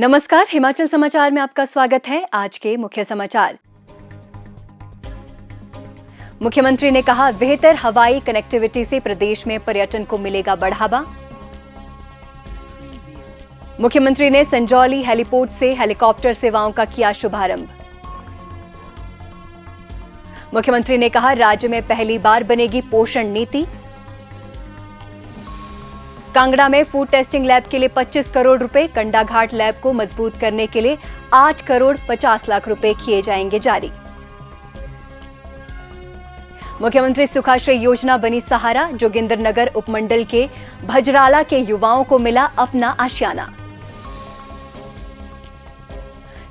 नमस्कार, हिमाचल समाचार में आपका स्वागत है। आज के मुख्य समाचार। मुख्यमंत्री ने कहा, बेहतर हवाई कनेक्टिविटी से प्रदेश में पर्यटन को मिलेगा बढ़ावा। मुख्यमंत्री ने संजौली हेलीपोर्ट से हेलीकॉप्टर सेवाओं का किया शुभारंभ। मुख्यमंत्री ने कहा, राज्य में पहली बार बनेगी पोषण नीति। कांगड़ा में फूड टेस्टिंग लैब के लिए 25 करोड़ रुपए, कंडाघाट लैब को मजबूत करने के लिए 8 करोड़ 50 लाख रुपए किए जाएंगे जारी। मुख्यमंत्री सुखाश्रय योजना बनी सहारा, जोगिंद्रनगर उपमंडल के भजराला के युवाओं को मिला अपना आशियाना।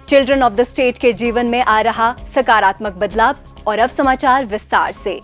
चिल्ड्रन ऑफ द स्टेट के जीवन में आ रहा सकारात्मक बदलाव। और अब समाचार विस्तार से।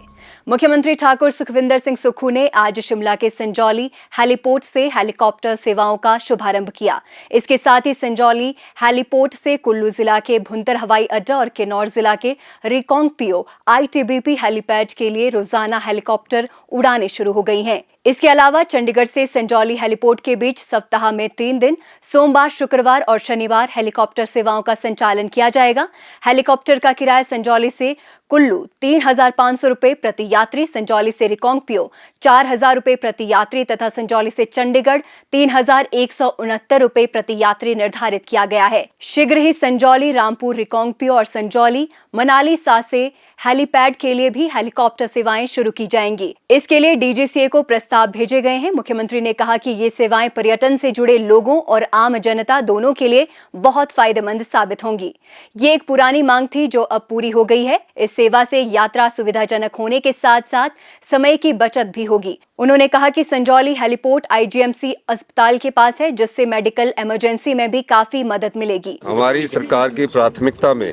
मुख्यमंत्री ठाकुर सुखविंदर सिंह सुक्खू ने आज शिमला के संजौली हेलीपोर्ट से हेलीकॉप्टर सेवाओं का शुभारंभ किया। इसके साथ ही संजौली हेलीपोर्ट से कुल्लू जिला के भुंतर हवाई अड्डा और किन्नौर जिला के रिकांगपिओ आईटीबीपी हेलीपैड के लिए रोजाना हेलीकॉप्टर उड़ानें शुरू हो गई हैं। इसके अलावा चंडीगढ़ से संजौली हेलीपोर्ट के बीच सप्ताह में 3 दिन सोमवार, शुक्रवार और शनिवार हेलीकॉप्टर सेवाओं का संचालन किया जाएगा। हेलीकॉप्टर का किराया संजौली से कुल्लू 3,500 रुपए प्रति यात्री, संजौली से रिकांगपिओ 4,000 रुपए प्रति यात्री तथा संजौली से चंडीगढ़ 3,169 रुपए प्रति यात्री निर्धारित किया गया है। शीघ्र ही संजौली, रामपुर, रिकांगपिओ और संजौली, मनाली, सासे हेलीपैड के लिए भी हेलीकॉप्टर सेवाएं शुरू की जाएंगी। इसके लिए डीजीसीए को प्रस्ताव भेजे गए हैं। मुख्यमंत्री ने कहा कि ये सेवाएं पर्यटन से जुड़े लोगों और आम जनता दोनों के लिए बहुत फायदेमंद साबित होंगी। ये एक पुरानी मांग थी जो अब पूरी हो गई है। इस सेवा से यात्रा सुविधाजनक होने के साथ साथ समय की बचत भी होगी। उन्होंने कहा कि संजौली हेलीपोर्ट आईजीएमसी अस्पताल के पास है, जिससे मेडिकल इमरजेंसी में भी काफी मदद मिलेगी। हमारी सरकार की प्राथमिकता में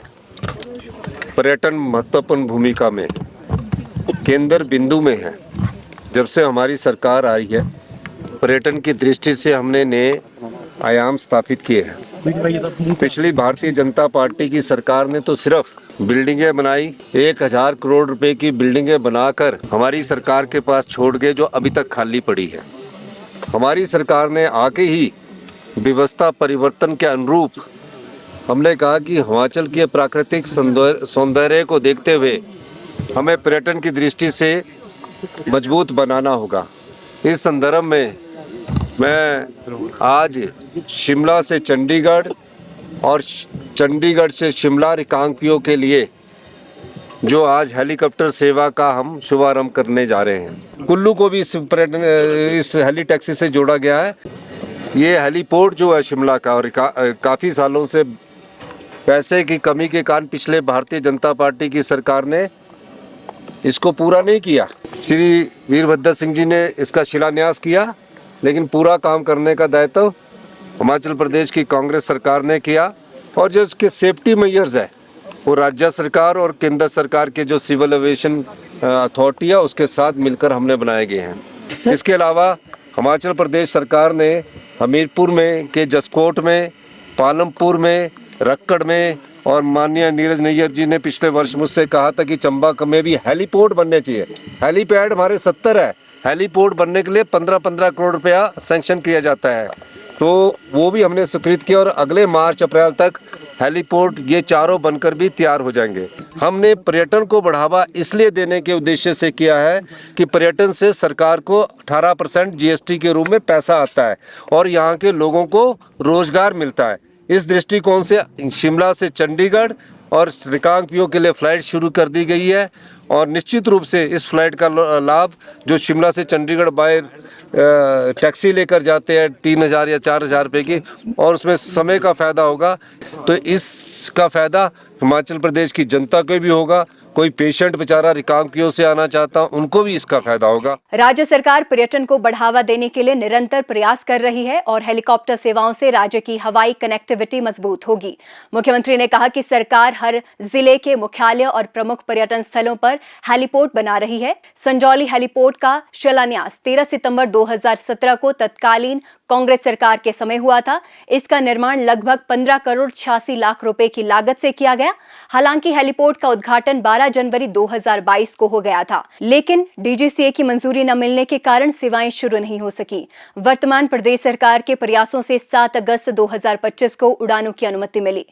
पर्यटन महत्वपूर्ण भूमिका में केंद्र बिंदु में है। जब से हमारी सरकार आई है, पर्यटन की दृष्टि से हमने नए आयाम स्थापित किए हैं। पिछली भारतीय जनता पार्टी की सरकार ने तो सिर्फ बिल्डिंगें बनाई, 1,000 करोड़ रुपए की बिल्डिंगें बनाकर हमारी सरकार के पास छोड़ गए, जो अभी तक खाली पड़ी है। हमारी सरकार ने आके ही व्यवस्था परिवर्तन के अनुरूप हमने कहा कि हिमाचल के प्राकृतिक सौंदर्य को देखते हुए हमें पर्यटन की दृष्टि से मजबूत बनाना होगा। इस संदर्भ में मैं आज शिमला से चंडीगढ़ और चंडीगढ़ से शिमला रिकांगपिओ के लिए जो आज हेलीकॉप्टर सेवा का हम शुभारंभ करने जा रहे हैं। कुल्लू को भी इस हेली टैक्सी से जोड़ा गया है। ये हेलीपोर्ट जो है शिमला का, और काफ़ी सालों से पैसे की कमी के कारण पिछले भारतीय जनता पार्टी की सरकार ने इसको पूरा नहीं किया। श्री वीरभद्र सिंह जी ने इसका शिलान्यास किया, लेकिन पूरा काम करने का दायित्व हिमाचल प्रदेश की कांग्रेस सरकार ने किया। और जो इसके सेफ्टी मेजर्स है वो राज्य सरकार और केंद्र सरकार के जो सिविल एविएशन अथॉरिटी है उसके साथ मिलकर हमने बनाए गए हैं। इसके अलावा हिमाचल प्रदेश सरकार ने हमीरपुर में के जसकोट में, पालमपुर में, रक्कड़ में और माननीय नीरज नैयर जी ने पिछले वर्ष मुझसे कहा था कि चंबा में भी हेलीपोर्ट बनने चाहिए। हेलीपैड हमारे 70 है, हेलीपोर्ट बनने के लिए 15-15 करोड़ रुपया सैंक्शन किया जाता है, तो वो भी हमने स्वीकृत किया और अगले मार्च अप्रैल तक हेलीपोर्ट ये चारों बनकर भी तैयार हो जाएंगे। हमने पर्यटन को बढ़ावा इसलिए देने के उद्देश्य से किया है कि पर्यटन से सरकार को 18% जीएसटी के रूप में पैसा आता है और यहाँ के लोगों को रोजगार मिलता है। इस दृष्टिकोण से शिमला से चंडीगढ़ और रिकांगपिओ के लिए फ़्लाइट शुरू कर दी गई है और निश्चित रूप से इस फ्लाइट का लाभ जो शिमला से चंडीगढ़ बाय टैक्सी लेकर जाते हैं 3,000 या 4,000 रुपये की, और उसमें समय का फ़ायदा होगा, तो इसका फ़ायदा हिमाचल प्रदेश की जनता को भी होगा। कोई पेशेंट बेचारा रिकांगपिओ से आना चाहता, उनको भी इसका फायदा होगा। राज्य सरकार पर्यटन को बढ़ावा देने के लिए निरंतर प्रयास कर रही है और हेलीकॉप्टर सेवाओं से राज्य की हवाई कनेक्टिविटी मजबूत होगी। मुख्यमंत्री ने कहा कि सरकार हर जिले के मुख्यालय और प्रमुख पर्यटन स्थलों पर हेलीपोर्ट बना रही है। संजौली हेलीपोर्ट का शिलान्यास 13 सितंबर 2017 को तत्कालीन कांग्रेस सरकार के समय हुआ था। इसका निर्माण लगभग 15 करोड़ 86 लाख रुपए की लागत से किया गया। हालांकि हेलीपोर्ट का उद्घाटन 12 जनवरी 2022 को हो गया था, लेकिन डीजीसीए की मंजूरी न मिलने के कारण सेवाएं शुरू नहीं हो सकी। वर्तमान प्रदेश सरकार के प्रयासों से 7 अगस्त 2025 को उड़ानों की अनुमति मिली।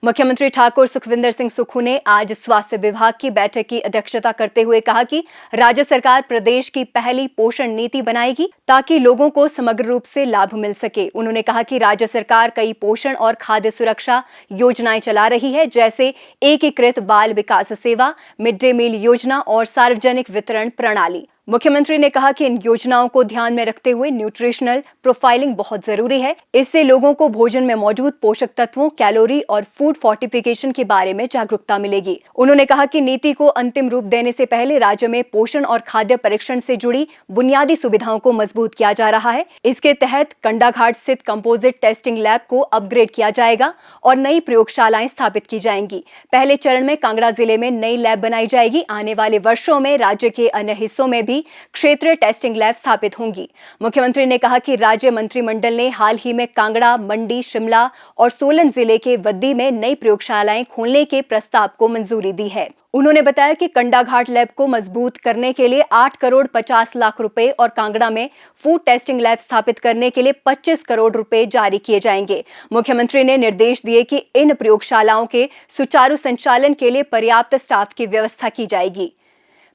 मुख्यमंत्री ठाकुर सुखविंदर सिंह सुक्खू ने आज स्वास्थ्य विभाग की बैठक की अध्यक्षता करते हुए कहा कि राज्य सरकार प्रदेश की पहली पोषण नीति बनाएगी ताकि लोगों को समग्र रूप से लाभ मिल सके। उन्होंने कहा कि राज्य सरकार कई पोषण और खाद्य सुरक्षा योजनाएं चला रही है, जैसे एकीकृत बाल विकास सेवा, मिड डे मील योजना और सार्वजनिक वितरण प्रणाली। मुख्यमंत्री ने कहा कि इन योजनाओं को ध्यान में रखते हुए न्यूट्रिशनल प्रोफाइलिंग बहुत जरूरी है। इससे लोगों को भोजन में मौजूद पोषक तत्वों, कैलोरी और फूड फोर्टिफिकेशन के बारे में जागरूकता मिलेगी। उन्होंने कहा कि नीति को अंतिम रूप देने से पहले राज्य में पोषण और खाद्य परीक्षण से जुड़ी बुनियादी सुविधाओं को मजबूत किया जा रहा है। इसके तहत कंडाघाट स्थित कंपोजिट टेस्टिंग लैब को अपग्रेड किया जाएगा और नई प्रयोगशालाएं स्थापित की जाएंगी। पहले चरण में कांगड़ा जिले में नई लैब बनाई जाएगी। आने वाले वर्षों में राज्य के अन्य हिस्सों में भी क्षेत्रीय टेस्टिंग लैब स्थापित होंगी। मुख्यमंत्री ने कहा कि राज्य मंत्रिमंडल ने हाल ही में कांगड़ा, मंडी, शिमला और सोलन जिले के वद्दी में नई प्रयोगशालाएं खोलने के प्रस्ताव को मंजूरी दी है। उन्होंने बताया कि कंडाघाट लैब को मजबूत करने के लिए 8 करोड़ 50 लाख रुपए और कांगड़ा में फूड टेस्टिंग लैब स्थापित करने के लिए 25 करोड़ रुपए जारी किए जाएंगे। मुख्यमंत्री ने निर्देश दिए कि इन प्रयोगशालाओं के सुचारू संचालन के लिए पर्याप्त स्टाफ की व्यवस्था की जाएगी।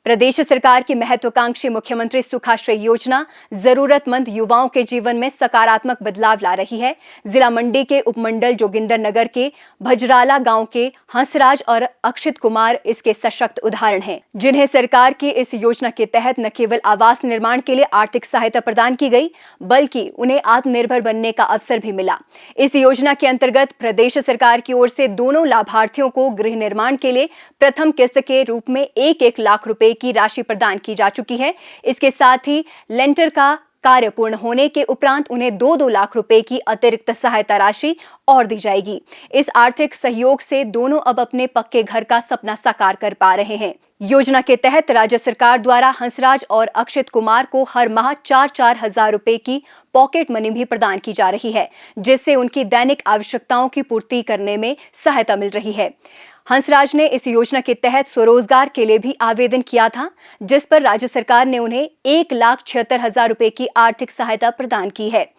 प्रदेश सरकार की महत्वाकांक्षी मुख्यमंत्री सुखाश्रय योजना जरूरतमंद युवाओं के जीवन में सकारात्मक बदलाव ला रही है। जिला मंडी के उपमंडल जोगिंदर नगर के भजराला गांव के हंसराज और अक्षित कुमार इसके सशक्त उदाहरण हैं, जिन्हें सरकार की इस योजना के तहत न केवल आवास निर्माण के लिए आर्थिक सहायता प्रदान की गई, बल्कि उन्हें आत्मनिर्भर बनने का अवसर भी मिला। इस योजना के अंतर्गत प्रदेश सरकार की ओर से दोनों लाभार्थियों को गृह निर्माण के लिए प्रथम किस्त के रूप में 1-1 लाख रुपए की राशि प्रदान की जा चुकी है। इसके साथ ही लेंटर का कार्य पूर्ण होने के उपरांत उन्हें 2-2 लाख रुपए की अतिरिक्त सहायता राशि और दी जाएगी। इस आर्थिक सहयोग से दोनों अब अपने पक्के घर का सपना साकार कर पा रहे हैं। योजना के तहत राज्य सरकार द्वारा हंसराज और अक्षित कुमार को हर माह 4-4 हजार रुपए की पॉकेट मनी भी प्रदान की जा रही है, जिससे उनकी दैनिक आवश्यकताओं की पूर्ति करने में सहायता मिल रही है। हंसराज ने इस योजना के तहत स्वरोजगार के लिए भी आवेदन किया था, जिस पर राज्य सरकार ने उन्हें 1,76,000 रुपए की आर्थिक सहायता प्रदान की है,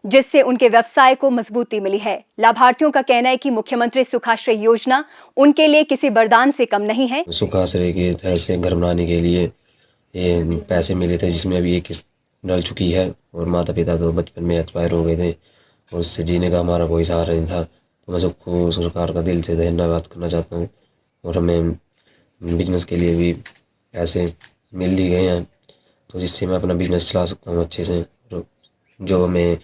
जिससे उनके व्यवसाय को मजबूती मिली है। लाभार्थियों का कहना है कि मुख्यमंत्री सुखाश्रय योजना उनके लिए किसी वरदान से कम नहीं है। सुखाश्रय के तहत से घर बनाने के लिए ये पैसे मिले थे, जिसमें अभी एक किस्त डल चुकी है और माता पिता तो बचपन में एक्सपायर हो गए थे और उससे जीने का हमारा कोई सहारा नहीं था। तो मैं सबको सरकार का दिल से धन्यवाद करना चाहता हूँ और हमें बिजनेस के लिए भी पैसे मिल ही गए हैं, तो जिससे मैं अपना बिजनेस चला सकता हूँ अच्छे से। जो हमें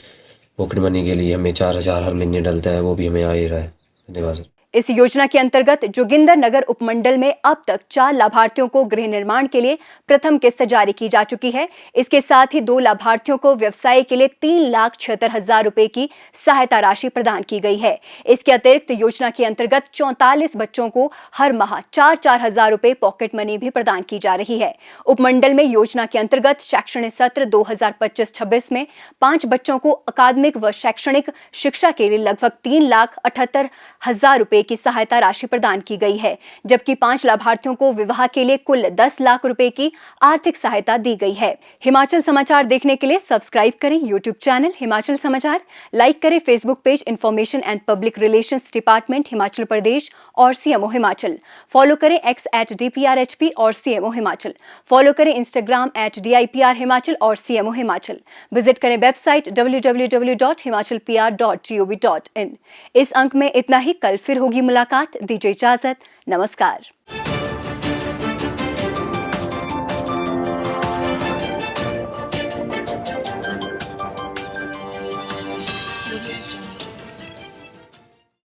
पॉकेट मनी के लिए हमें 4,000 हर महीने डलता है, वो भी हमें आ ही रहा है। धन्यवाद सर। इस योजना के अंतर्गत जोगिंदर नगर उपमंडल में अब तक 4 लाभार्थियों को गृह निर्माण के लिए प्रथम किस्त जारी की जा चुकी है। इसके साथ ही 2 लाभार्थियों को व्यवसाय के लिए 3,76,000 रुपए की सहायता राशि प्रदान की गई है। इसके अतिरिक्त योजना के अंतर्गत 44 बच्चों को हर माह 4-4 हजार रुपए पॉकेट मनी भी प्रदान की जा रही है। उपमंडल में योजना के अंतर्गत शैक्षणिक सत्र 2025-26 में 5 बच्चों को अकादमिक व शैक्षणिक शिक्षा के लिए लगभग 3,78,000 रुपए की सहायता राशि प्रदान की गई है, जबकि 5 लाभार्थियों को विवाह के लिए कुल 10 लाख रुपए की आर्थिक सहायता दी गई है। हिमाचल समाचार देखने के लिए सब्सक्राइब करें यूट्यूब चैनल हिमाचल समाचार, लाइक करें Facebook page information and public relations department Himachal Pradesh और सीएमओ हिमाचल, फॉलो करें एक्स @DPRHP और सीएमओ हिमाचल, फॉलो करें इंस्टाग्राम @DIPR हिमाचल और सीएमओ हिमाचल, विजिट करें वेबसाइट www.himachalpr.gov.in। इस अंक में इतना ही, कल फिर होगी मुलाकात। दीजिए इजाजत, नमस्कार।